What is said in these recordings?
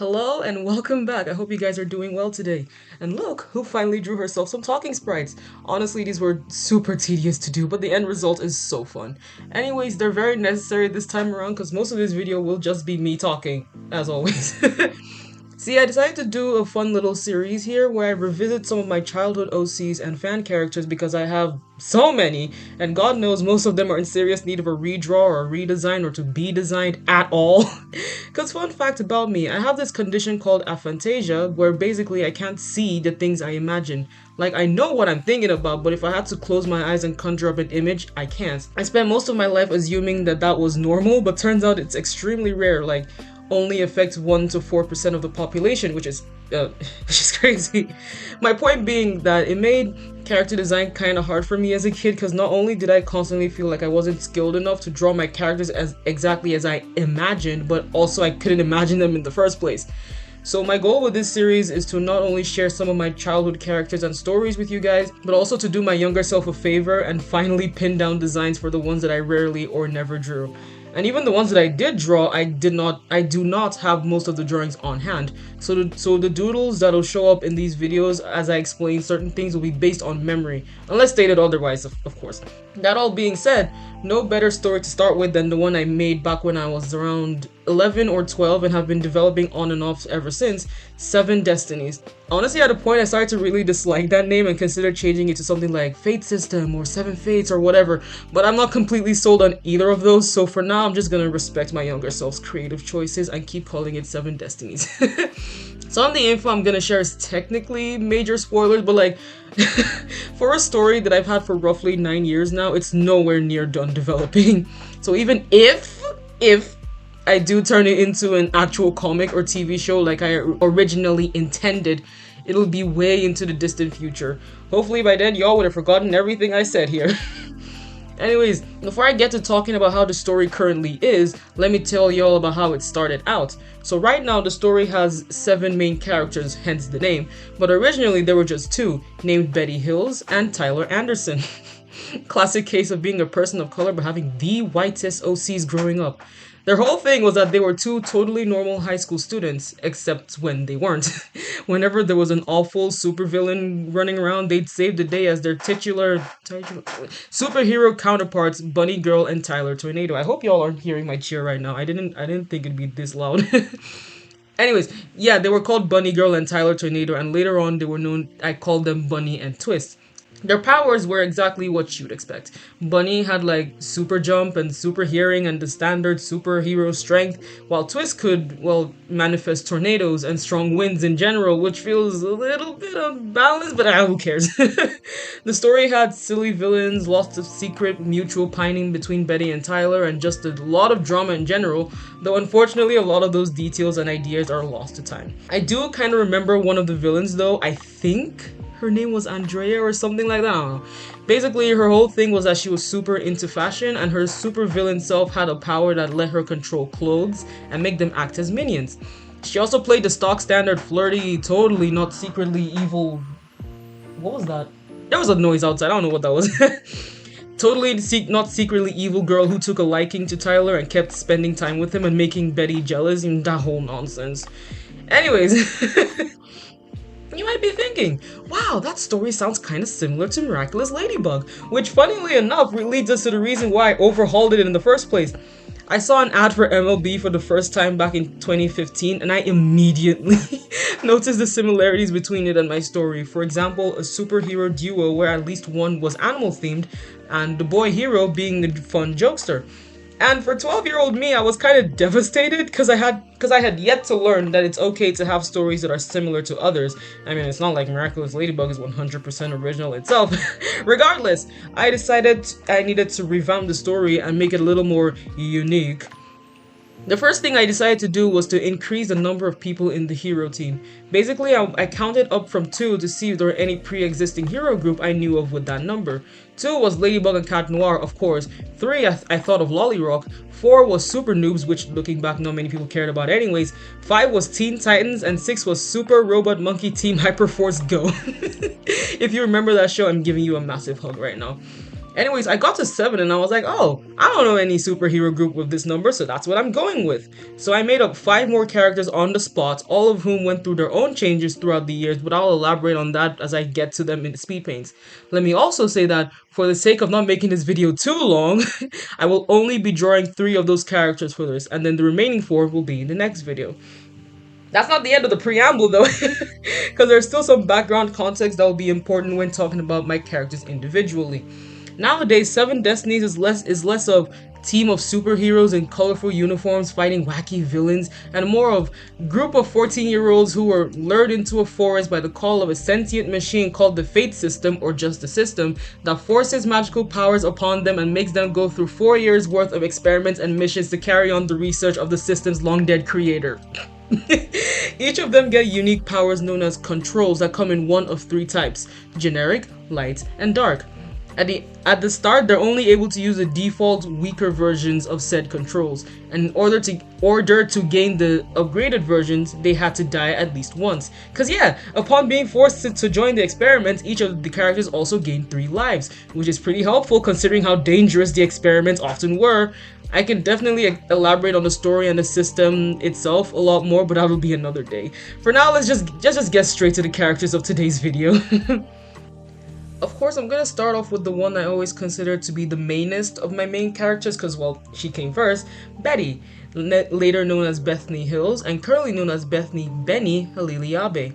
Hello and welcome back. I hope you guys are doing well today. And look, who finally drew herself some talking sprites. Honestly, these were super tedious to do, but the end result is so fun. Anyways, they're very necessary this time around because most of this video will just be me talking, as always. See, I decided to do a fun little series here where I revisit some of my childhood OCs and fan characters because I have so many, and God knows most of them are in serious need of a redraw or a redesign or to be designed at all. Because fun fact about me, I have this condition called aphantasia where basically I can't see the things I imagine. Like, I know what I'm thinking about, but if I had to close my eyes and conjure up an image, I can't. I spent most of my life assuming that that was normal, but turns out it's extremely rare. Like, only affects 1 to 4% of the population, which is which is crazy. My point being that it made character design kind of hard for me as a kid because not only did I constantly feel like I wasn't skilled enough to draw my characters as exactly as I imagined, but also I couldn't imagine them in the first place. So my goal with this series is to not only share some of my childhood characters and stories with you guys, but also to do my younger self a favor and finally pin down designs for the ones that I rarely or never drew. And even the ones that I did draw, I do not have most of the drawings on hand. So the doodles that'll show up in these videos as I explain certain things will be based on memory, unless stated otherwise, of course. That all being said, no better story to start with than the one I made back when I was around 11 or 12 and have been developing on and off ever since, 7 Destinies. Honestly, at a point I started to really dislike that name and consider changing it to something like Fate System or 7 Fates or whatever, but I'm not completely sold on either of those, so for now I'm just gonna respect my younger self's creative choices and keep calling it 7 Destinies. Some of the info I'm gonna share is technically major spoilers, but like, for a story that I've had for roughly 9 years now, it's nowhere near done developing. So even if I do turn it into an actual comic or TV show like I originally intended, it'll be way into the distant future. Hopefully by then y'all would have forgotten everything I said here. Anyways, before I get to talking about how the story currently is, let me tell y'all about how it started out. So right now the story has 7 main characters, hence the name, but originally there were just 2, named Betty Hills and Tyler Anderson. Classic case of being a person of color but having the whitest OCs growing up. Their whole thing was that they were 2 totally normal high school students, except when they weren't. Whenever there was an awful supervillain running around, they'd save the day as their titular superhero counterparts, Bunny Girl and Tyler Tornado. I hope y'all aren't hearing my cheer right now. I didn't think it'd be this loud. Anyways, yeah, they were called Bunny Girl and Tyler Tornado, and later on they were known, I called them Bunny and Twist. Their powers were exactly what you'd expect. Bunny had like super jump and super hearing and the standard superhero strength, while Twist could, well, manifest tornadoes and strong winds in general, which feels a little bit unbalanced, but who cares. The story had silly villains, lots of secret mutual pining between Betty and Tyler, and just a lot of drama in general, though unfortunately a lot of those details and ideas are lost to time. I do kind of remember one of the villains though. I think her name was Andrea or something like that, I don't know. Basically, her whole thing was that she was super into fashion, and her super villain self had a power that let her control clothes and make them act as minions. She also played the stock standard flirty, totally not secretly evil... What was that? There was a noise outside, I don't know what that was. Totally not secretly evil girl who took a liking to Tyler and kept spending time with him and making Betty jealous, and that whole nonsense. Anyways... You might be thinking, wow, that story sounds kind of similar to Miraculous Ladybug, which funnily enough leads us to the reason why I overhauled it in the first place. I saw an ad for MLB for the first time back in 2015 and I immediately noticed the similarities between it and my story. For example, a superhero duo where at least one was animal themed and the boy hero being a fun jokester. And for 12-year-old me, I was kind of devastated because I had yet to learn that it's okay to have stories that are similar to others. I mean, it's not like Miraculous Ladybug is 100% original itself. Regardless, I decided I needed to revamp the story and make it a little more unique. The first thing I decided to do was to increase the number of people in the hero team. Basically, I counted up from 2 to see if there were any pre-existing hero group I knew of with that number. 2 was Ladybug and Cat Noir, of course. 3, I thought of Lollyrock. 4 was Super Noobs, which looking back not many people cared about anyways. 5 was Teen Titans, and 6 was Super Robot Monkey Team Hyperforce Go. If you remember that show, I'm giving you a massive hug right now. Anyways, I got to 7 and I was like, oh, I don't know any superhero group with this number, so that's what I'm going with. So I made up 5 more characters on the spot, all of whom went through their own changes throughout the years, but I'll elaborate on that as I get to them in the speed paints. Let me also say that for the sake of not making this video too long, I will only be drawing 3 of those characters for this, and then the remaining 4 will be in the next video. That's not the end of the preamble though, because there's still some background context that will be important when talking about my characters individually. Nowadays, Seven Destinies is less of team of superheroes in colorful uniforms fighting wacky villains, and more of group of 14-year-olds who were lured into a forest by the call of a sentient machine called the Fate System, or just the system, that forces magical powers upon them and makes them go through 4 years worth of experiments and missions to carry on the research of the system's long-dead creator. Each of them get unique powers known as controls that come in one of 3 types: generic, light, and dark. At the start, they're only able to use the default weaker versions of said controls, and in order to gain the upgraded versions, they had to die at least once. Cause yeah, upon being forced to join the experiments, each of the characters also gained 3 lives, which is pretty helpful considering how dangerous the experiments often were. I can definitely elaborate on the story and the system itself a lot more, but that'll be another day. For now, let's just get straight to the characters of today's video. Of course, I'm gonna start off with the one I always consider to be the mainest of my main characters, because, well, she came first, Betty, later known as Bethany Hills, and currently known as Bethany Benny Haliliabe.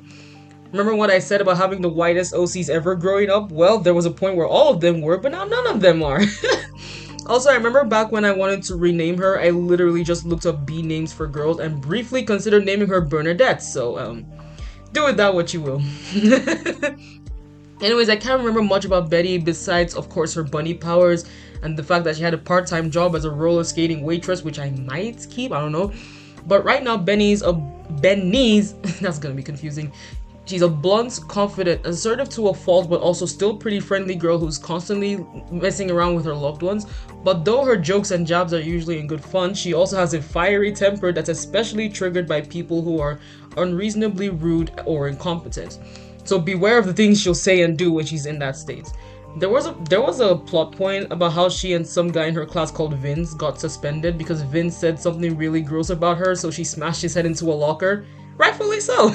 Remember what I said about having the whitest OCs ever growing up? Well, there was a point where all of them were, but now none of them are. Also, I remember back when I wanted to rename her, I literally just looked up B names for girls and briefly considered naming her Bernadette, so, do with that what you will. Anyways, I can't remember much about Betty besides, of course, her bunny powers and the fact that she had a part-time job as a roller skating waitress, which I might keep, I don't know. But right now, Benny's, that's gonna be confusing. She's a blunt, confident, assertive to a fault, but also still pretty friendly girl who's constantly messing around with her loved ones. But though her jokes and jabs are usually in good fun, she also has a fiery temper that's especially triggered by people who are unreasonably rude or incompetent. So beware of the things she'll say and do when she's in that state. There was a plot point about how she and some guy in her class called Vince got suspended because Vince said something really gross about her, so she smashed his head into a locker. Rightfully so.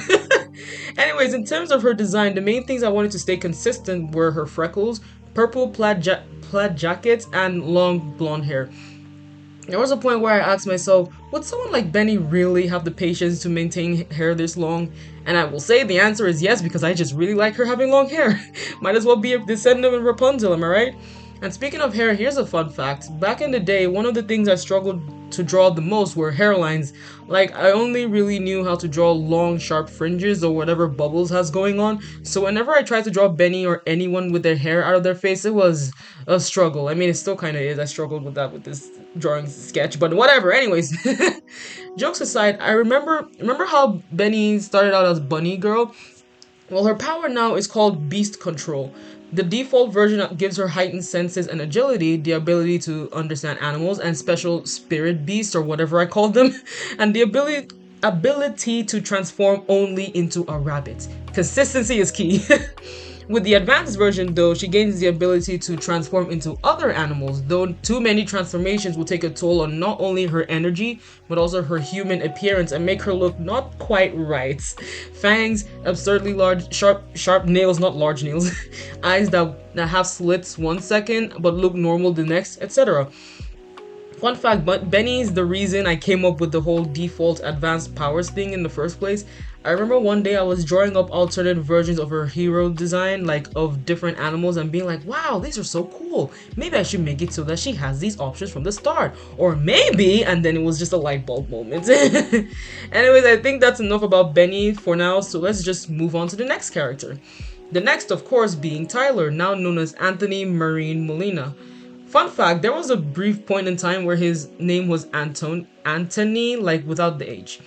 Anyways, in terms of her design, the main things I wanted to stay consistent were her freckles, purple plaid jackets, and long blonde hair. There was a point where I asked myself, would someone like Benny really have the patience to maintain hair this long? And I will say the answer is yes, because I just really like her having long hair. Might as well be a descendant of Rapunzel, am I right? And speaking of hair, here's a fun fact. Back in the day, one of the things I struggled to draw the most were hairlines. Like, I only really knew how to draw long, sharp fringes or whatever Bubbles has going on. So whenever I tried to draw Benny or anyone with their hair out of their face, it was a struggle. I mean, it still kind of is. I struggled with that with this drawing sketch, but whatever. Anyways, jokes aside, I remember how Benny started out as Bunny Girl. Well, her power now is called Beast Control. The default version gives her heightened senses and agility, the ability to understand animals and special spirit beasts or whatever I call them, and the ability to transform only into a rabbit. Consistency is key. With the advanced version though, she gains the ability to transform into other animals, though too many transformations will take a toll on not only her energy, but also her human appearance and make her look not quite right. Fangs, absurdly large, sharp nails, not large nails, eyes that have slits 1 second but look normal the next, etc. Fun fact, but Benny's the reason I came up with the whole default advanced powers thing in the first place. I remember one day I was drawing up alternate versions of her hero design, like of different animals, and being like, wow, these are so cool. Maybe I should make it so that she has these options from the start. Or maybe, and then it was just a light bulb moment. Anyways, I think that's enough about Benny for now, so let's just move on to the next character. The next, of course, being Tyler, now known as Anthony Marine Molina. Fun fact, there was a brief point in time where his name was Anthony, like without the H.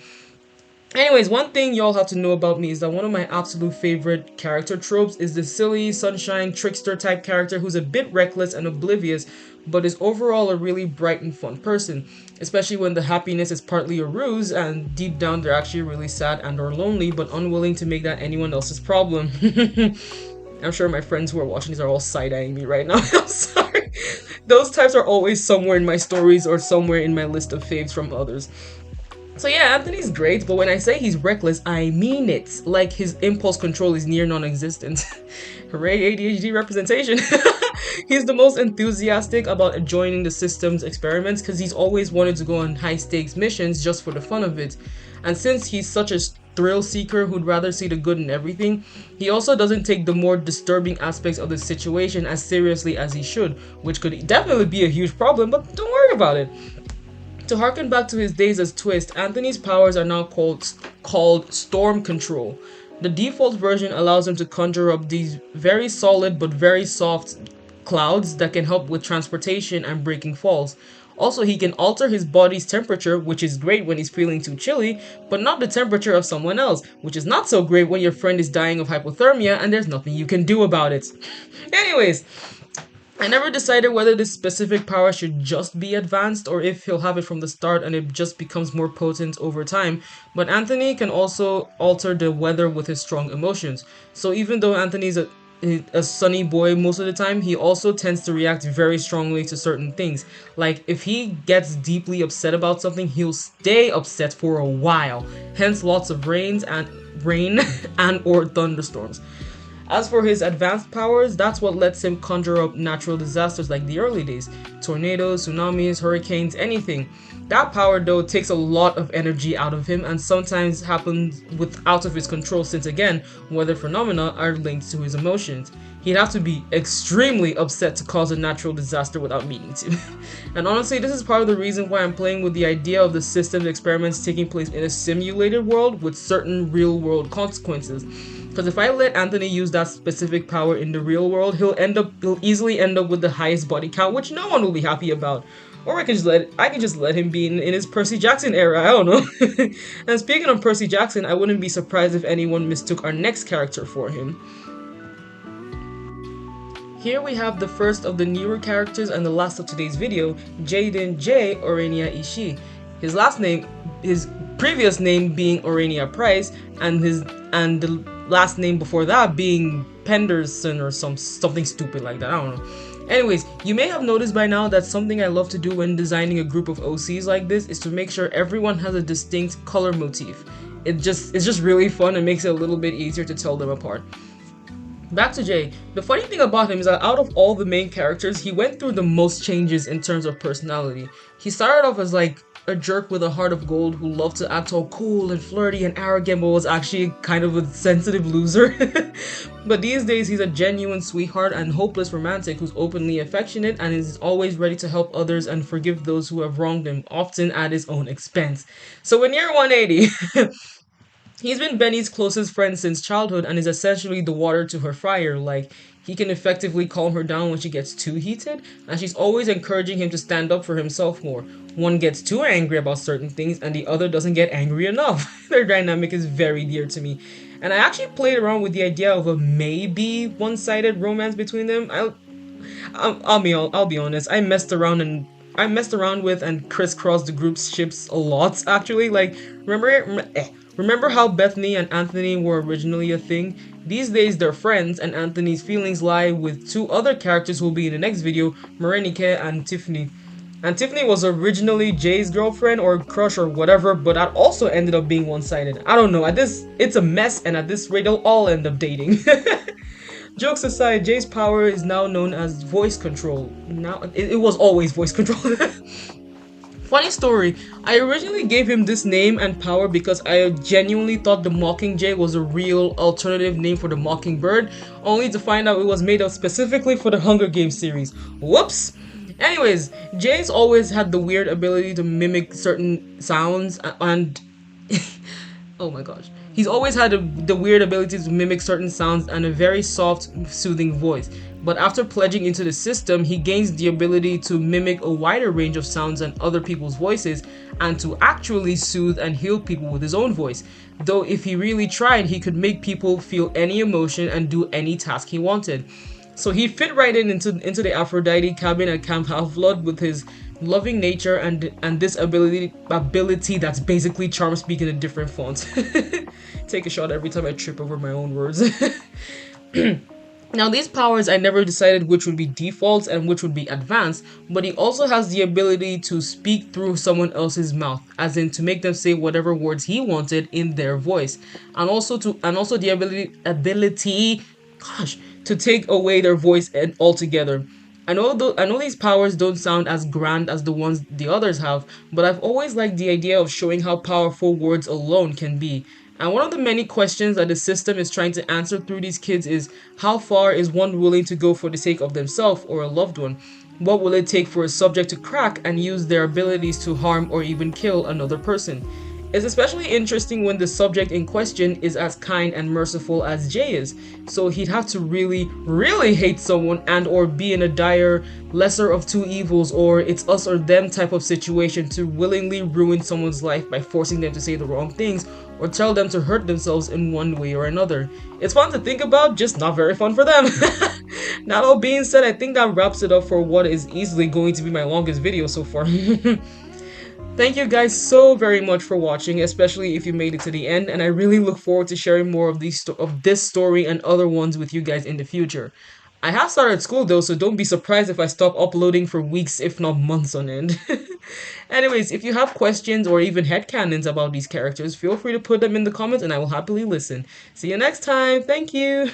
Anyways, one thing y'all have to know about me is that one of my absolute favorite character tropes is the silly, sunshine, trickster type character who's a bit reckless and oblivious, but is overall a really bright and fun person, especially when the happiness is partly a ruse and deep down they're actually really sad and or lonely, but unwilling to make that anyone else's problem. I'm sure my friends who are watching these are all side-eyeing me right now. I'm sorry. Those types are always somewhere in my stories or somewhere in my list of faves from others. So yeah, Anthony's great, but when I say he's reckless, I mean it. Like, his impulse control is near non-existent. Hooray, ADHD representation. He's the most enthusiastic about joining the system's experiments because he's always wanted to go on high-stakes missions just for the fun of it. And since he's such a thrill seeker who'd rather see the good in everything, he also doesn't take the more disturbing aspects of the situation as seriously as he should, which could definitely be a huge problem, but don't worry about it. To harken back to his days as Twist, Anthony's powers are now called Storm Control. The default version allows him to conjure up these very solid but very soft clouds that can help with transportation and breaking falls. Also, he can alter his body's temperature, which is great when he's feeling too chilly, but not the temperature of someone else, which is not so great when your friend is dying of hypothermia and there's nothing you can do about it. Anyways, I never decided whether this specific power should just be advanced or if he'll have it from the start and it just becomes more potent over time, but Anthony can also alter the weather with his strong emotions. So even though Anthony's a sunny boy most of the time, he also tends to react very strongly to certain things. Like, if he gets deeply upset about something, he'll stay upset for a while, hence lots of rain and or thunderstorms. As for his advanced powers, that's what lets him conjure up natural disasters like the early days. Tornadoes, tsunamis, hurricanes, anything. That power though takes a lot of energy out of him and sometimes happens out of his control since again, weather phenomena are linked to his emotions. He'd have to be extremely upset to cause a natural disaster without meaning to. And honestly, this is part of the reason why I'm playing with the idea of the system's experiments taking place in a simulated world with certain real world consequences. Because if I let Anthony use that specific power in the real world, he'll easily end up with the highest body count, which no one will be happy about. Or I can just let him be in his Percy Jackson era, I don't know. And speaking of Percy Jackson, I wouldn't be surprised if anyone mistook our next character for him. Here we have the first of the newer characters and the last of today's video, Jaden J. Orania Ishii. His previous name being Orania Price, and the last name before that being Penderson or something stupid like that, I don't know. Anyways, you may have noticed by now that something I love to do when designing a group of OCs like this is to make sure everyone has a distinct color motif. It's just really fun and makes it a little bit easier to tell them apart. Back to Jay. The funny thing about him is that out of all the main characters, he went through the most changes in terms of personality. He started off as like a jerk with a heart of gold who loved to act all cool and flirty and arrogant but was actually kind of a sensitive loser. But these days he's a genuine sweetheart and hopeless romantic who's openly affectionate and is always ready to help others and forgive those who have wronged him, often at his own expense. So in year 180, he's been Benny's closest friend since childhood and is essentially the water to her fire. Like, he can effectively calm her down when she gets too heated, and she's always encouraging him to stand up for himself more. One gets too angry about certain things and the other doesn't get angry enough. Their dynamic is very dear to me. And I actually played around with the idea of a maybe one-sided romance between them. I'll be honest, I messed around with and crisscrossed the group's ships a lot, actually. Like, remember how Bethany and Anthony were originally a thing? These days they're friends, and Anthony's feelings lie with two other characters who will be in the next video, Marenike and Tiffany. And Tiffany was originally Jay's girlfriend or crush or whatever, but that also ended up being one-sided. I don't know, it's a mess, and at this rate they'll all end up dating. Jokes aside, Jay's power is now known as voice control. Now, it was always voice control. Funny story, I originally gave him this name and power because I genuinely thought the Mockingjay was a real alternative name for the Mockingbird, only to find out it was made up specifically for the Hunger Games series. Whoops! Anyways, Jay's always had the weird ability to mimic certain sounds and... oh my gosh. He's always had the weird ability to mimic certain sounds and a very soft, soothing voice. But after pledging into the system, he gains the ability to mimic a wider range of sounds than other people's voices and to actually soothe and heal people with his own voice. Though if he really tried, he could make people feel any emotion and do any task he wanted. So he fit right into the Aphrodite cabin at Camp Half-Blood with his loving nature and this ability that's basically charm speak in a different font. Take a shot every time I trip over my own words. Now, these powers, I never decided which would be defaults and which would be advanced, but he also has the ability to speak through someone else's mouth, as in to make them say whatever words he wanted in their voice, and also the ability, to take away their voice and altogether. I know these powers don't sound as grand as the ones the others have, but I've always liked the idea of showing how powerful words alone can be. And one of the many questions that the system is trying to answer through these kids is how far is one willing to go for the sake of themselves or a loved one? What will it take for a subject to crack and use their abilities to harm or even kill another person? It's especially interesting when the subject in question is as kind and merciful as Jay is, so he'd have to really, really hate someone and or be in a dire lesser of two evils or it's us or them type of situation to willingly ruin someone's life by forcing them to say the wrong things or tell them to hurt themselves in one way or another. It's fun to think about, just not very fun for them. That all being said, I think that wraps it up for what is easily going to be my longest video so far. Thank you guys so very much for watching, especially if you made it to the end, and I really look forward to sharing more of this story and other ones with you guys in the future. I have started school though, so don't be surprised if I stop uploading for weeks, if not months on end. Anyways, if you have questions or even headcanons about these characters, feel free to put them in the comments and I will happily listen. See you next time. Thank you.